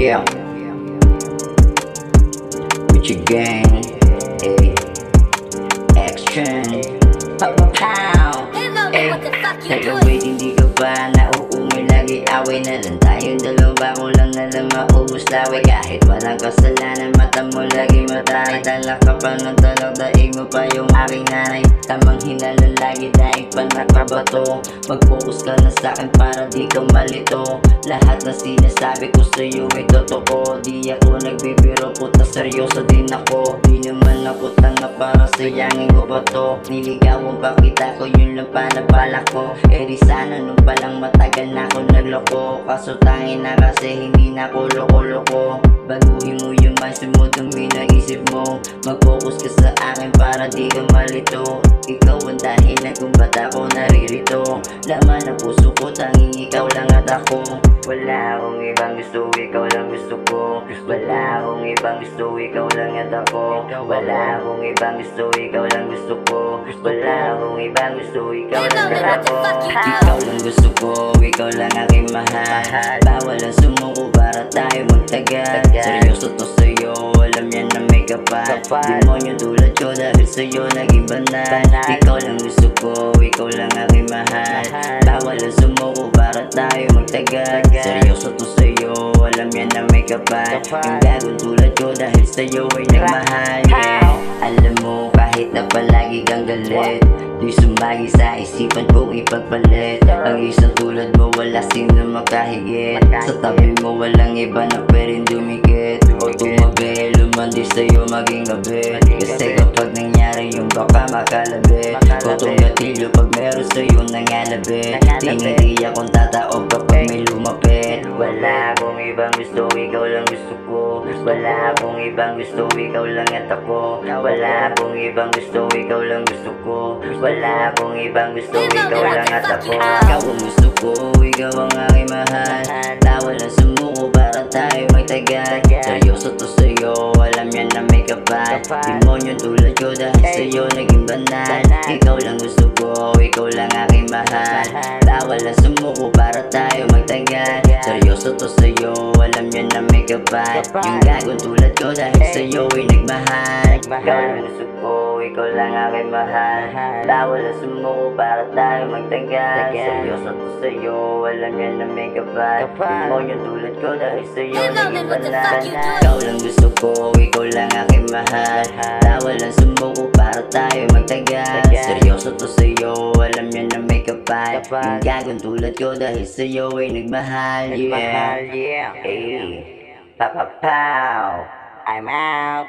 Yeah, with your gang, ayy, action, pow, ayy, nag-await hindi ka ba nauumay, lagi away na lang tayong dalawa, kulang na lang maubos laway, kahit walang kasalanan, mata mo lagi mataray, dala ka pa ng talak, daig mo pa yung aking nanay, tamang hinala lagi daig pa nakabato, mag-focus ka na sa'kin para di ka malito, lahat na sinasabi ko sa'yo ay totoo, di ako nagbibiro, puta seryoso din ako, di naman ako tanga para sayangin ko ba to, niligawan pa kita ko, yun lang pa na balak ko, eh di sana nung palang matagal na ako nagloko, kaso tangin na kasi hindi na ako loko-loko, baguhin mo yung mindset mo, dumi na isip mo, mag-focus ka sa akin para di ka malito, ikaw ang dahilan kung ba't ako naririto, laman ang puso ko, tanging ikaw lang at ako, wala akong ibang gusto, ikaw lang gusto ko, wala akong ibang gusto, ikaw lang at ako, wala akong ibang gusto, ikaw lang gusto ko, wala akong ibang gusto, ikaw lang at ako, ikaw lang gusto ko, ikaw lang aking mahal, bawal ang sumuko para tayo magtagal, seryoso to sa'yo, alam yan na may kapal, demonyo tulad ko dahil sa'yo naging banal, ikaw lang gusto ko, ikaw lang aking mahal, bawal ang sumuko para tayo magtagal, seryoso to sa'yo, alam yan na may kapal, yung gagong tulad ko dahil sa'yo ay nagmahal, yeah. Alam mo kahit na palagi kang galit, di sumagi sa isipan kong ipagpalit, ang isang tulad mo wala sino makahigit, sa tabi mo walang iba na pwedeng dumikit, o tumabi, lumandi sa'yo maging gabi, kasi kapag nangyari yung baka makalabit, o gatilyo pag meron sa'yo nangalabit, tinigi akong tataob kapag may lumapit, wala akong ibang gusto, ikaw lang gusto ko, wala akong ibang gusto, ikaw lang at ako, wala akong ibang gusto, ikaw lang gusto ko, wala akong ibang gusto, ikaw lang at ako, ikaw ang gusto ko, ikaw ang aking mahal, bawal ang sumuko para tayo magtagal, seryoso to sa'yo, alam yan na may kapal, demonyo tulad ko dahil sa'yo naging banal, ikaw lang gusto ko, ikaw lang aking mahal, bawal ang sumuko para tayo magtagal, seryoso to sa'yo, alam yan na may kapal, yung gagong tulad ko dahil sa'yo ay nagmahal, ikaw lang gusto ko, ikaw lang aking mahal, bawal ang sumuko para tayo magtagal, seryoso to sa'yo, alam yan na may kapal, demonyo tulad ko dahil sa'yo naging banal, ikaw lang gusto ko, ikaw lang aking mahal, bawal ang sumuko para tayo magtagal, seryoso to sa'yo, alam yan na may kapal, yung gagong tulad ko dahil sa'yo ay nagmahal, yeah, hey, pow, I'm out.